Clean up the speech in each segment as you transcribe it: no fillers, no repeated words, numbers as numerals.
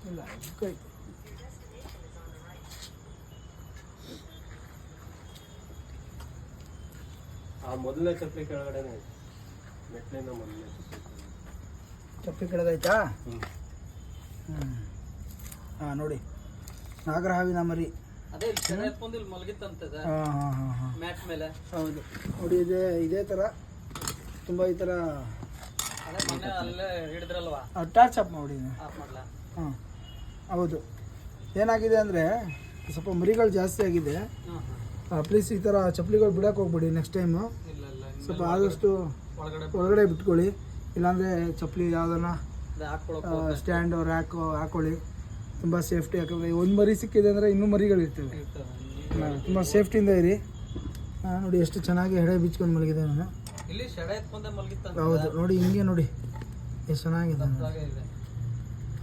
ಇಲ್ಲ ಕೈ ಆ ಮೊದಲನೇ ಚಪ್ಪಲಿ ಕೆಳಗಡೆ ಮೆಟ್ಲಿಂದ ಮೊದಲನೇ ಚಪ್ಪಲಿ ಕೆಳಗೈತಾ. ಹಾಂ ನೋಡಿ ನಾಗರಹಾವಿನ ಮರಿ. ಅದೇ ಮಲಗಿತ್ತಂತೆ ಮ್ಯಾಟ್ ಮೇಲೆ. ಹೌದು ನೋಡಿ ಇದೇ ಥರ ತುಂಬ ಈ ಥರ ಅಲ್ಲೇ ಹಿಡಿದ್ರಲ್ವಾ ಟಾರ್ಚ್ ಆಫ್ ಮಾಡಿ. ಆಫ್ ಮಾಡ್ಲಾ? ಹಾಂ ಹೌದು. ಏನಾಗಿದೆ ಅಂದರೆ ಸ್ವಲ್ಪ ಮರಿಗಳು ಜಾಸ್ತಿ ಆಗಿದೆ. ಪ್ಲೀಸ್ ಈ ಥರ ಚಪ್ಪಲಿಗಳು ಬಿಡೋಕೆ ಹೋಗ್ಬಿಡಿ ನೆಕ್ಸ್ಟ್ ಟೈಮು. ಸ್ವಲ್ಪ ಆದಷ್ಟು ಒಳಗಡೆ ಬಿಟ್ಕೊಳ್ಳಿ, ಇಲ್ಲಾಂದರೆ ಚಪ್ಪಲಿ ಯಾವುದನ್ನ ಸ್ಟ್ಯಾಂಡು ರ್ಯಾಕು ಹಾಕ್ಕೊಳ್ಳಿ. ತುಂಬ ಸೇಫ್ಟಿ. ಯಾಕಂದರೆ ಒಂದು ಮರಿ ಸಿಕ್ಕಿದೆ ಅಂದರೆ ಇನ್ನೂ ಮರಿಗಳಿರ್ತವೆ. ತುಂಬ ಸೇಫ್ಟಿಯಿಂದ ಇರಿ. ನೋಡಿ ಎಷ್ಟು ಚೆನ್ನಾಗಿ ಹೆಡೆ ಬಿಚ್ಕೊಂಡು ಮಲಗಿದೆ ನಾನು. ಇಲ್ಲಿ ಶೆಡೆ ಎತ್ಕೊಂಡೆ ಮಲಗಿತ್ತ. ಹೌದು ನೋಡಿ ಹಿಂಗೆ ನೋಡಿ ಎಷ್ಟು ಚೆನ್ನಾಗಿದೆ.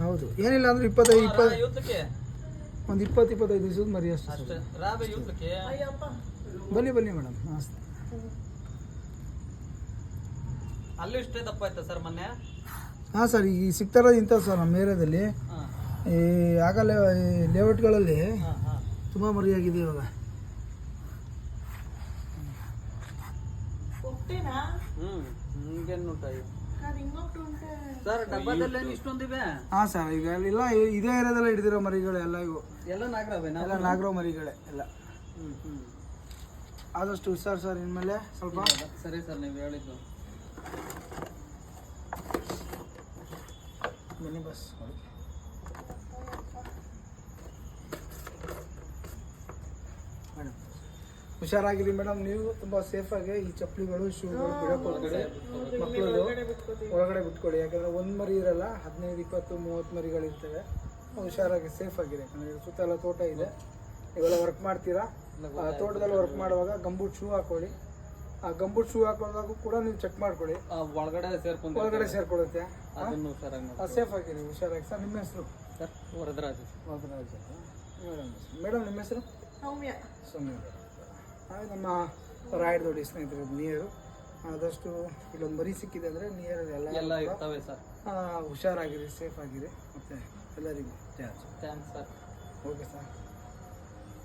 ಹೌದು ಏನಿಲ್ಲ ಅಂದರೆ 25 ಒಂದು 20-25 ದಿವಸದ ಮರಿ ಅಷ್ಟೇ. ಬನ್ನಿ ಮೇಡಮ್. ನಮಸ್ತೆ. ಅಲ್ಲೂ ಇಷ್ಟೇ ದಪ್ಪ ಆಯ್ತಾ ಸರ್ ಮೊನ್ನೆ? ಹಾಂ ಸರ್, ಈಗ ಸಿಗ್ತಾ ಇರೋದು ಇಂಥ ಸರ್ ನಮ್ಮ ಏರಿಯಾದಲ್ಲಿ. ಈ ಆಗಲೇ ಲೇಔಟ್ಗಳಲ್ಲಿ ತುಂಬ ಮರಿಯಾಗಿದೆ ಇವಾಗ. ಸರ್ ಡಬ್ಬದಲ್ಲಿ ಇಷ್ಟೊಂದಿವೆ. ಹಾಂ ಸರ್, ಈಗ ಇಲ್ಲ ಇದೇ ಏರಿಯಾದಲ್ಲ ಹಿಡಿದಿರೋ ಮರಿಗಳು ಎಲ್ಲ. ಇವು ಎಲ್ಲ ನಾಗರಾವ್ ಮರಿಗಳೇ ಎಲ್ಲ. ಆದಷ್ಟು ಹುಷಾರು ಸರ್ ಇನ್ಮೇಲೆ ಸ್ವಲ್ಪ. ಸರಿ ಸರ್, ನೀವು ಹೇಳಿದ್ದು. ಬನ್ನಿ ಬಸ್. Madam ಹುಷಾರಾಗಿರಿ madam. ನೀವು ತುಂಬ ಸೇಫಾಗಿ ಈ ಚಪ್ಪಲಿಗಳು ಶೂಗಳು ಬಿಡೋಕೆ ಒಳಗಡೆ ಮಕ್ಕಳು ಒಳಗಡೆ ಬಿಟ್ಕೊಡಿ. ಯಾಕಂದರೆ ಒಂದು ಮರಿ ಇರಲ್ಲ, 15, 20, 30 ಮರಿಗಳಿರ್ತವೆ. ಹುಷಾರಾಗಿ ಸೇಫಾಗಿದೆ. ಯಾಕಂದರೆ ಸುತ್ತಲ ತೋಟ ಇದೆ, ಇವೆಲ್ಲ ವರ್ಕ್ ಮಾಡ್ತೀರಾ. ತೋಟದಲ್ಲಿ ವರ್ಕ್ ಮಾಡುವಾಗ ಗಂಬೂಟ್ ಶೂ ಹಾಕೊಳ್ಳಿ. ಆ ಗಂಬೂಟ್ ಶೂ ಹಾಕೊಂಡಾಗೂ ಕೂಡ ನೀವು ಚೆಕ್ ಮಾಡ್ಕೊಳ್ಳಿ, ಒಳಗಡೆ ಸೇರ್ಕೊಳ್ಳುತ್ತೆ. ಸೇಫ್ ಆಗಿರಿ, ಹುಷಾರಾಗಿ. ಸರ್ ನಿಮ್ಮ ಹೆಸರು? ಸರ್ ವರದರಾಜ್. ಮೇಡಮ್ ನಿಮ್ಮ ಹೆಸರು? ಸೌಮ್ಯ. ನಮ್ಮ ರಾಯಡದೊಡ್ಡಿ ಸ್ನೇಹಿತರು ನಿಯರು. ಆದಷ್ಟು ಇಲ್ಲೊಂದು ಮರಿ ಸಿಕ್ಕಿದೆ ಅಂದರೆ ನಿಯರ್ ಎಲ್ಲ ಇರ್ತವೆ ಸರ್. ಹುಷಾರಾಗಿರಿ, ಸೇಫ್ ಆಗಿರಿ. ಮತ್ತು ಎಲ್ಲರಿಗೂ ಥ್ಯಾಂಕ್ಸ್ ಸರ್. Okay sir.